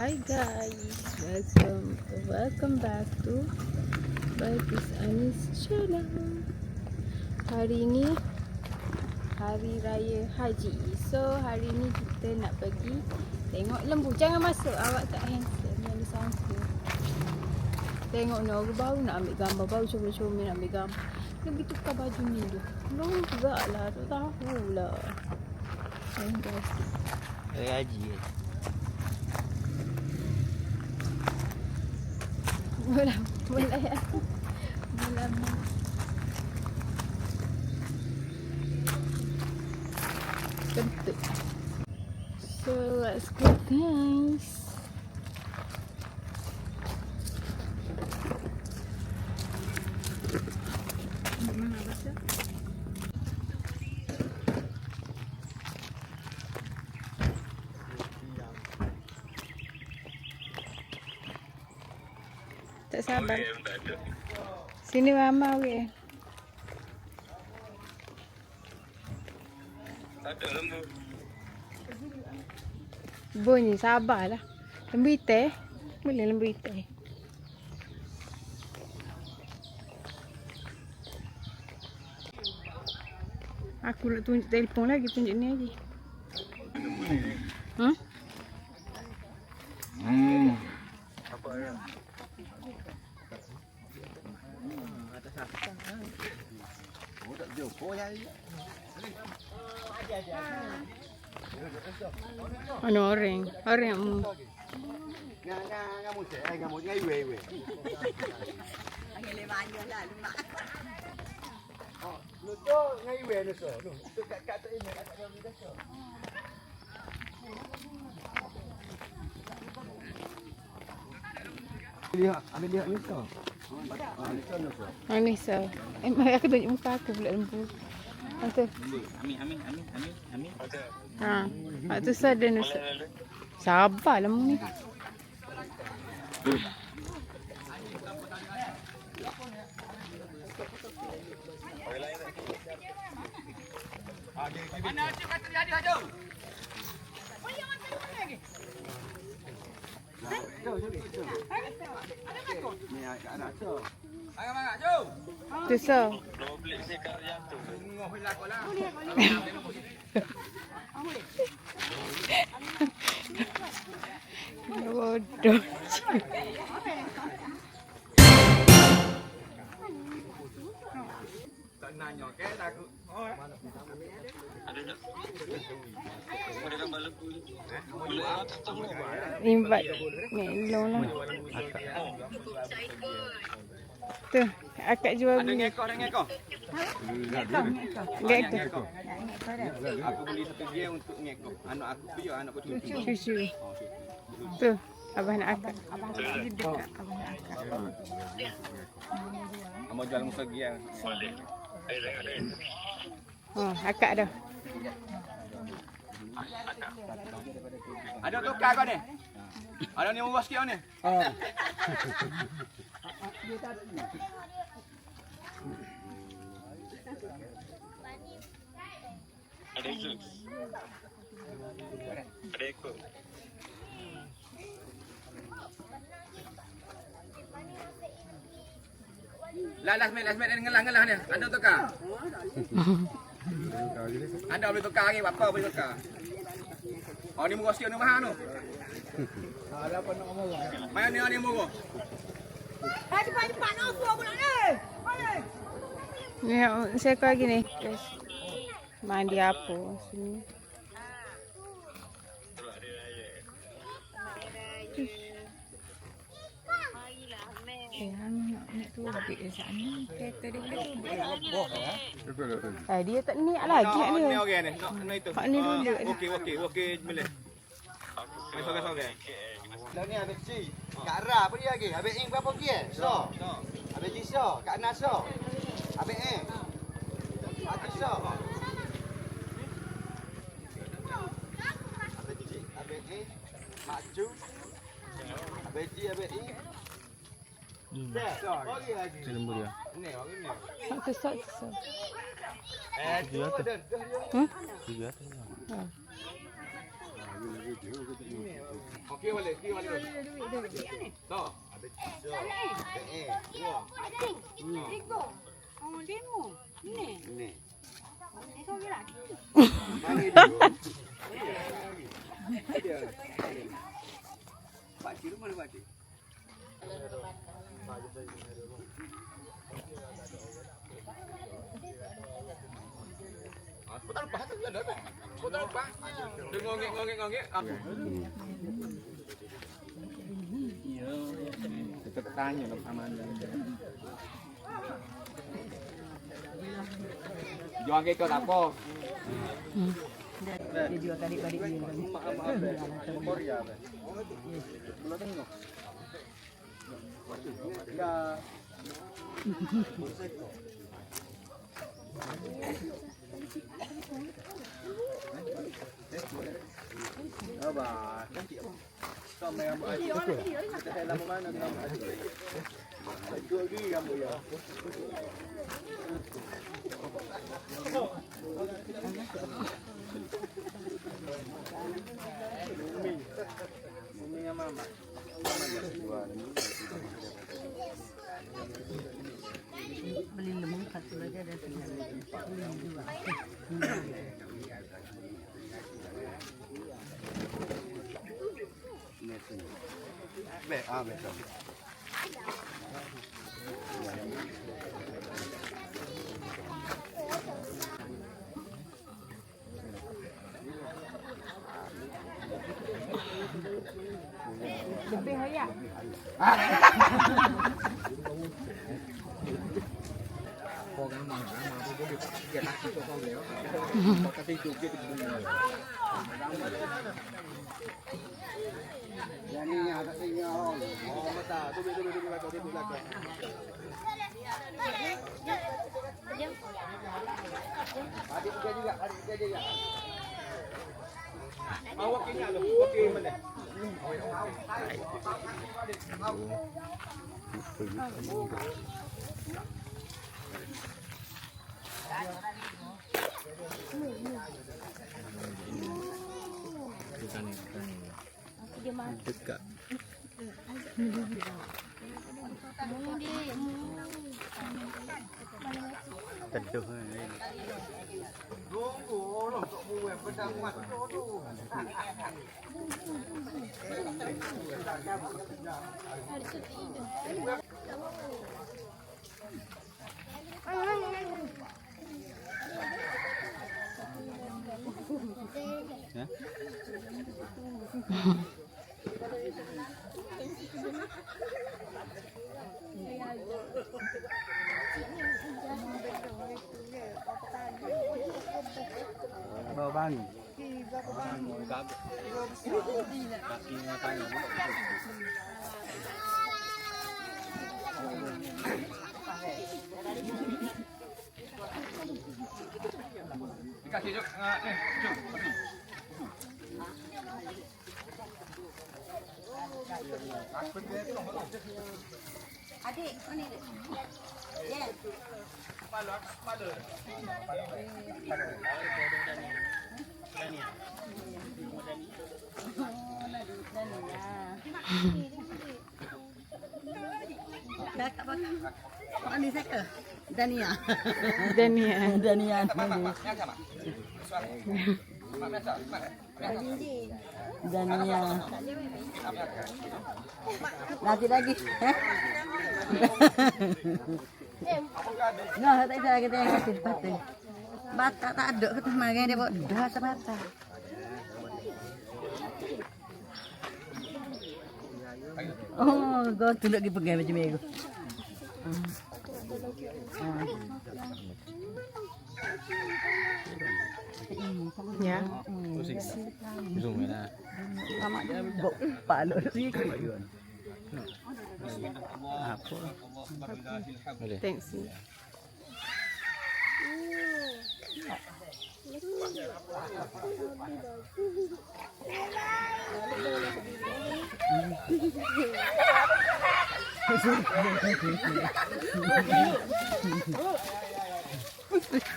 Hi guys, welcome back to Balkis Anis channel. Hari ni hari raya haji. So hari ni kita nak pergi tengok lembu. Jangan masuk, awak tak handsome. Yang disangsir. Tengok ni orang baru nak ambil gambar, baru comel-comel nak ambil gambar. Dia pergi tukar baju ni tu. Long juga lah, tak tahulah. Guys. Haji Mulai kentut. So let's go guys. Tak sabar. Sini mama weh. ada lembu. Bunyi sabarlah. Lembu hitam. Boleh lembu hitam. Aku nak tunjuk telefon lagi, tunjuk ni lagi. Apa ya? Ano orang? Orang mu. Ambil lihat ni so. Ni so. Aku tunjuk muka aku pula lembu. Itu. Amin. Ha. Itu sada ni. Sabarlah mu ni. Mana tu kata dia ada tu? Tu so. Bodoh. Tak nanya ke aku. Ada tak? Ada gambar lembu ni. Boleh Invite melon lah. Tu, akak jual ada ni. ngekor. Ngekor. Aku beli satu gear untuk ngekor. Anak aku pun anak aku cucu. Cucu. Tu, abah nak akak. Abah nak akak. Kamu jual muka gear. Boleh. Oh, akak dah. Ada tukar kau ni? Ada ni murah sikit kau ni? Ada ekor. Ada ekor. Last minute ngelah ni. Ada tukar. Anda boleh tukar lagi, apa boleh tukar? Oh ni murah sikit ni mahal tu. Ada apa nak murah? Mana ni murah? Cepat-cepat nak suruh pula ni. Ni saya kau lagi ni. Guys. Mandi apa sini? Nak tubik di sana. Kereta dia boleh. Dia tak niat lagi nak ni. Ni orang ni. Nak itu. Hak ni dulu. Okey boleh. Sorang. Dah ni habis C. Kat Ra apa dia lagi? Habis ing berapa lagi eh? So. Habis G so. Kat Nas so. Habis ing. Habis so. Habis G, habis ing. Maju. Habis G, habis ing. Dah. Lagi lagi. Lembu dia. Ni, orang ni. Sat. Tu dah dia. Hmm? Tiga. Okey balik, okey balik. So. Habis so. Habis dua. Ni. Pakcik tu mana pakcik? Kau tak lupa tu kan dah. Kau tak lupa. Dia ngongek. Kita tanya nak aman. Jual ke kau tak apa? Dia jual adik-adik dia. Korea. Belum tengok. Ya. Apa? Sama yang adik. Kita lama mana dengan adik. Jual lagi kamu ya. Mumi yang mama. Beli lembu satu aja ada tinggal. Beli dua. Betul. Lebih hoyak. Yang ni ada tinggal. Oh, mata. Tu belakang. Adik tiga juga. Awak kena lu. Okey mana? Dekat. Teduh ni. Tunggu untuk buat pedang mat tu. Bawa bang. Dikasih jom. Jom. Adik, mana dia? Ya. Kakak apa? Kau ni siapa? Dania. Dania. Dania. Mak sama. Mak biasa. Dania. Nanti lagi. Nah, tak ada kita yang kasih batu. Bata tak ada kita makan dia buat dah semata. Oh, kau tu lagi pergi macam ni. Ya. Zoom na. Mama dia bok palo ni. Apa? Boleh. Thanks.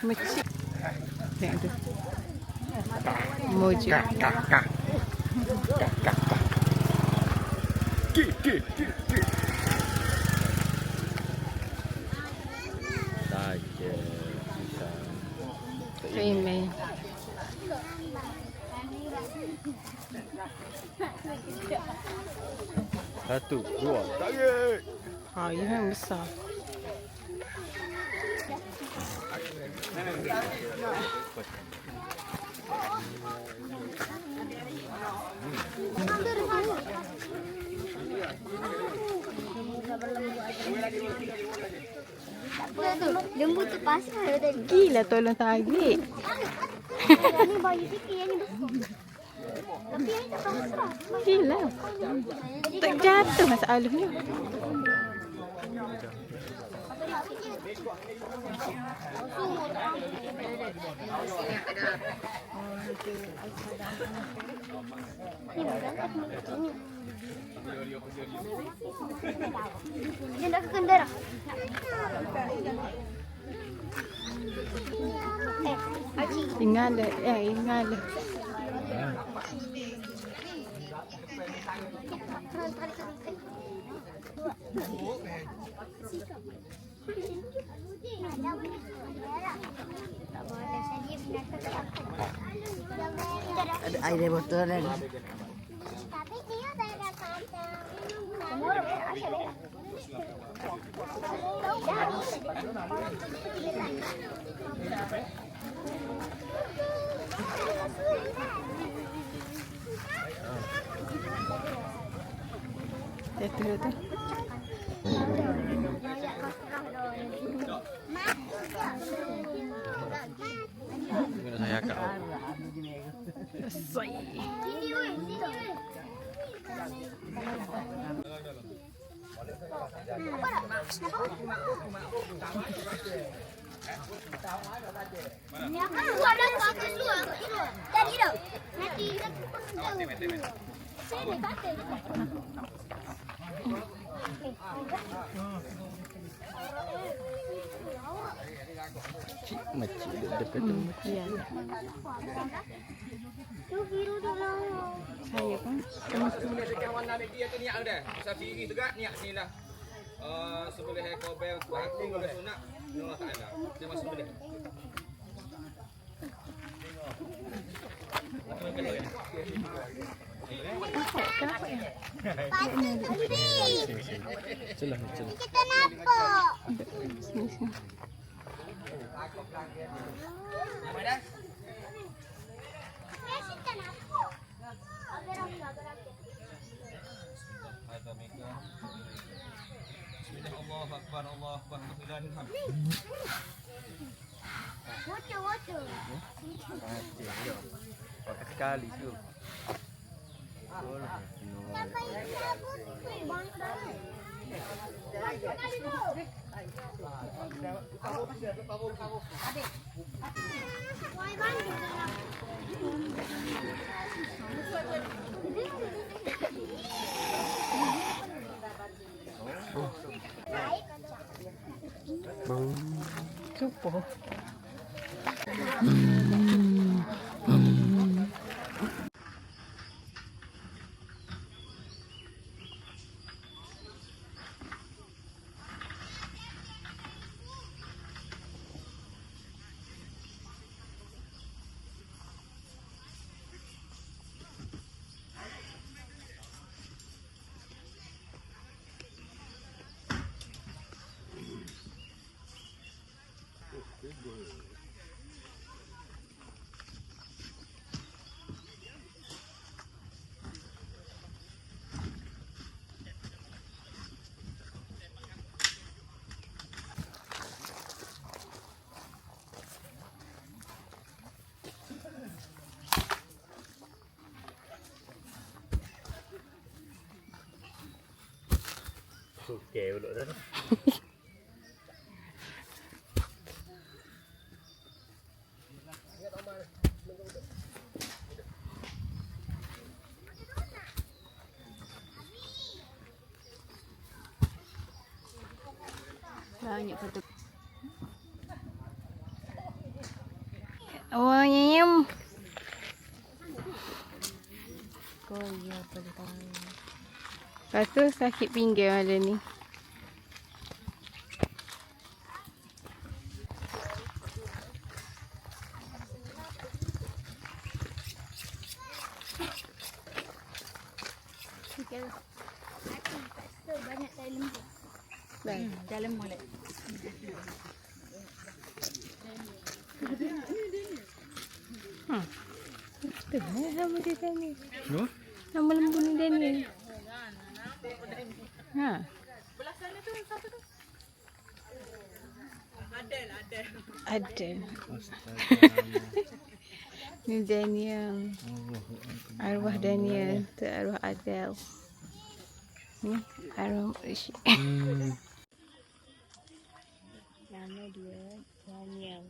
Macam. Tengok tu. Mojo. Kak. Saja. Amen. Satu, dua, tarik. Ini yang besar. Lembu tu pasal tadi. Gila tolong tarik. Ni bayi sikit yang ni besar. Tapi yang ni besar. Gila. Tak jatuh masalahnya. Ni berangkat ni. Dia dah ke kendara. Aci. Ingat dah. Ingat dah. Ada air di botol kan. Tapi dia tak ada kacang. Semua orang asyik berak. Jatuh tu. Guna saya kau. Besar. Keluar dah kaki keluar. Tadi dah. Nanti sini patah. Macam dekat tu. Ya. Tu biru dulu. Saya kan. Sebelah dekat warna dia tu niat dah. Safiri tegak niat ni lah. Sebelah ekor bel tu aku boleh sunat. Allah Taala. Dia masuk sebelah. Kenapa ya? Celah, celah. Kita nampak. Sini sini. Kita nampak. Allahu Akbar, Allahu Akbar, Alhamdulillah. Water. Pakai sekali tu. Sampai cabut. Bang. Why bang? Cukup. Okey, uluk dah. Banyak foto. Oh, nyem. ya betul. Lepas tu sakit pinggang ada ni. Banyak dalam. Baik. Dalam molek. Betul nama dia Daniel. No? Nama lembu ni Daniel. Ha. Adel. Ni Daniel. Arwah Daniel. Tu arwah Adel. Ni arwah Rishi. Nama dia Daniel.